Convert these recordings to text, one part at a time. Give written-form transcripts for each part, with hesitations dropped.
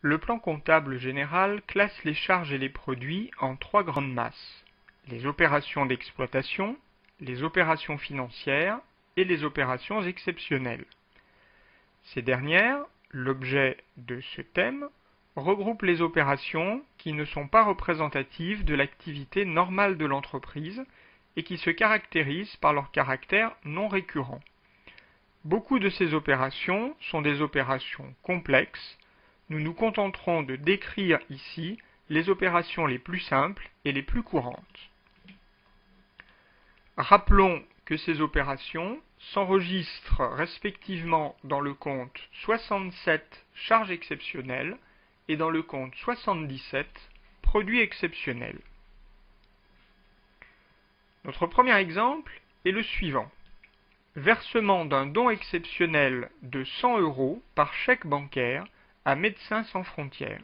Le plan comptable général classe les charges et les produits en trois grandes masses: les opérations d'exploitation, les opérations financières et les opérations exceptionnelles. Ces dernières, l'objet de ce thème, regroupent les opérations qui ne sont pas représentatives de l'activité normale de l'entreprise et qui se caractérisent par leur caractère non récurrent. Beaucoup de ces opérations sont des opérations complexes. Nous nous contenterons de décrire ici les opérations les plus simples et les plus courantes. Rappelons que ces opérations s'enregistrent respectivement dans le compte 67 charges exceptionnelles et dans le compte 77 produits exceptionnels. Notre premier exemple est le suivant. Versement d'un don exceptionnel de 100 € par chèque bancaire à Médecins sans frontières.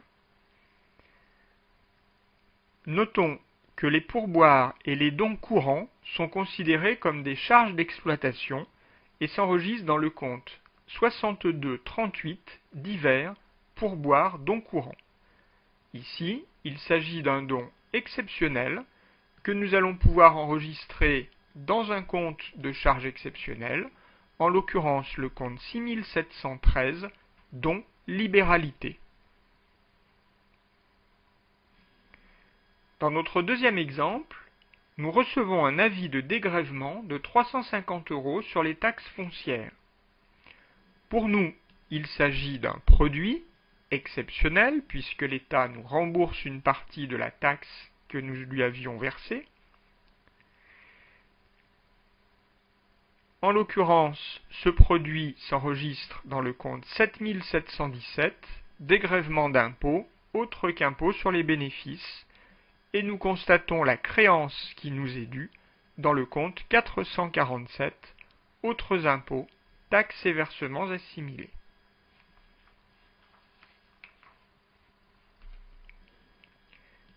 Notons que les pourboires et les dons courants sont considérés comme des charges d'exploitation et s'enregistrent dans le compte 6238 divers pourboires dons courants. Ici, il s'agit d'un don exceptionnel que nous allons pouvoir enregistrer dans un compte de charges exceptionnelles, en l'occurrence le compte 6713, dont libéralité. Dans notre deuxième exemple, nous recevons un avis de dégrèvement de 350 € sur les taxes foncières. Pour nous, il s'agit d'un produit exceptionnel puisque l'État nous rembourse une partie de la taxe que nous lui avions versée. En l'occurrence, ce produit s'enregistre dans le compte 7717, dégrèvement d'impôts, autre qu'impôt sur les bénéfices, et nous constatons la créance qui nous est due dans le compte 447, autres impôts, taxes et versements assimilés.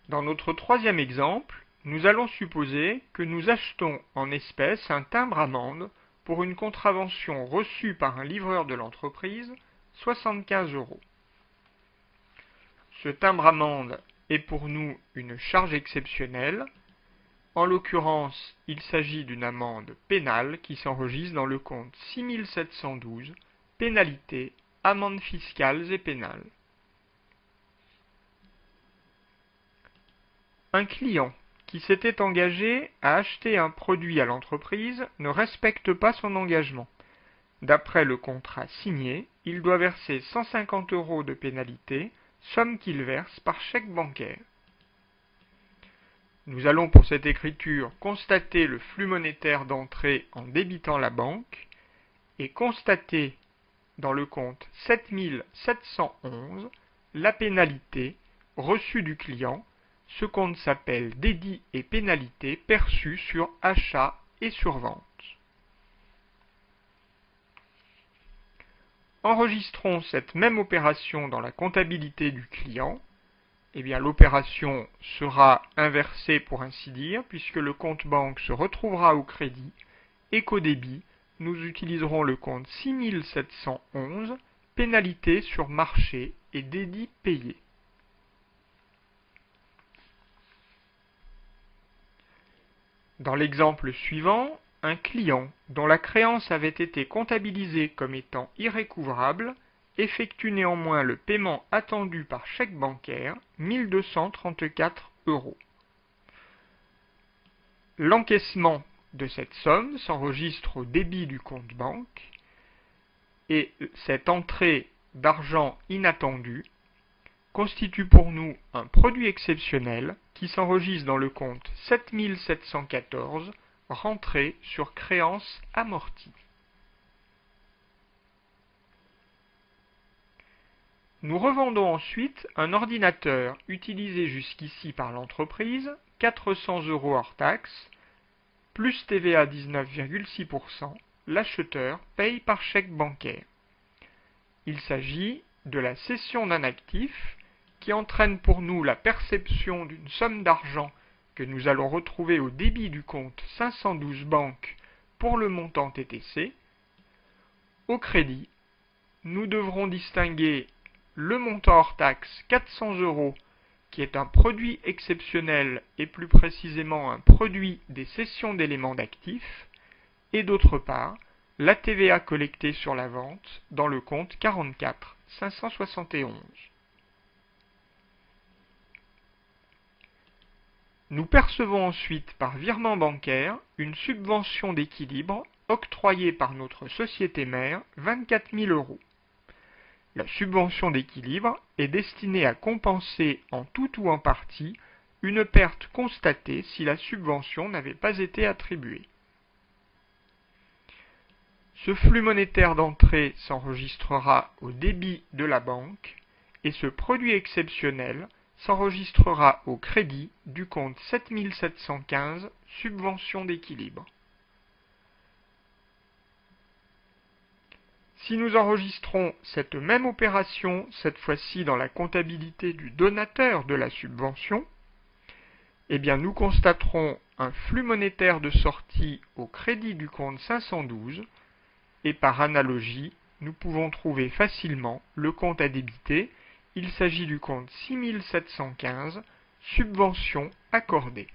Dans notre troisième exemple, nous allons supposer que nous achetons en espèces un timbre-amende pour une contravention reçue par un livreur de l'entreprise, 75 €. Ce timbre-amende est pour nous une charge exceptionnelle. En l'occurrence, il s'agit d'une amende pénale qui s'enregistre dans le compte 6712, pénalités, amendes fiscales et pénales. Un client qui s'était engagé à acheter un produit à l'entreprise ne respecte pas son engagement. D'après le contrat signé, il doit verser 150 € de pénalité, somme qu'il verse par chèque bancaire. Nous allons pour cette écriture constater le flux monétaire d'entrée en débitant la banque et constater dans le compte 7711 la pénalité reçue du client. Ce compte s'appelle dédits et pénalités perçus sur achat et sur vente. Enregistrons cette même opération dans la comptabilité du client. Eh bien, l'opération sera inversée pour ainsi dire, puisque le compte banque se retrouvera au crédit et qu'au débit, nous utiliserons le compte 6711, pénalité sur marché et dédits payés. Dans l'exemple suivant, un client dont la créance avait été comptabilisée comme étant irrécouvrable effectue néanmoins le paiement attendu par chèque bancaire, 1234 €. L'encaissement de cette somme s'enregistre au débit du compte banque et cette entrée d'argent inattendu constitue pour nous un produit exceptionnel qui s'enregistre dans le compte 7714, rentrée sur créance amortie. Nous revendons ensuite un ordinateur utilisé jusqu'ici par l'entreprise, 400 € hors taxe, plus TVA 19,6%, l'acheteur paye par chèque bancaire. Il s'agit de la cession d'un actif qui entraîne pour nous la perception d'une somme d'argent que nous allons retrouver au débit du compte 512 banque pour le montant TTC. Au crédit, nous devrons distinguer le montant hors taxe 400 € qui est un produit exceptionnel et plus précisément un produit des cessions d'éléments d'actifs, et d'autre part, la TVA collectée sur la vente dans le compte 44 571. Nous percevons ensuite par virement bancaire une subvention d'équilibre octroyée par notre société mère 24 000 €. La subvention d'équilibre est destinée à compenser en tout ou en partie une perte constatée si la subvention n'avait pas été attribuée. Ce flux monétaire d'entrée s'enregistrera au débit de la banque et ce produit exceptionnel s'enregistrera au crédit du compte 7715 subvention d'équilibre. Si nous enregistrons cette même opération, cette fois-ci dans la comptabilité du donateur de la subvention, eh bien nous constaterons un flux monétaire de sortie au crédit du compte 512 et par analogie, nous pouvons trouver facilement le compte à débiter. Il s'agit du compte 6715, subvention accordée.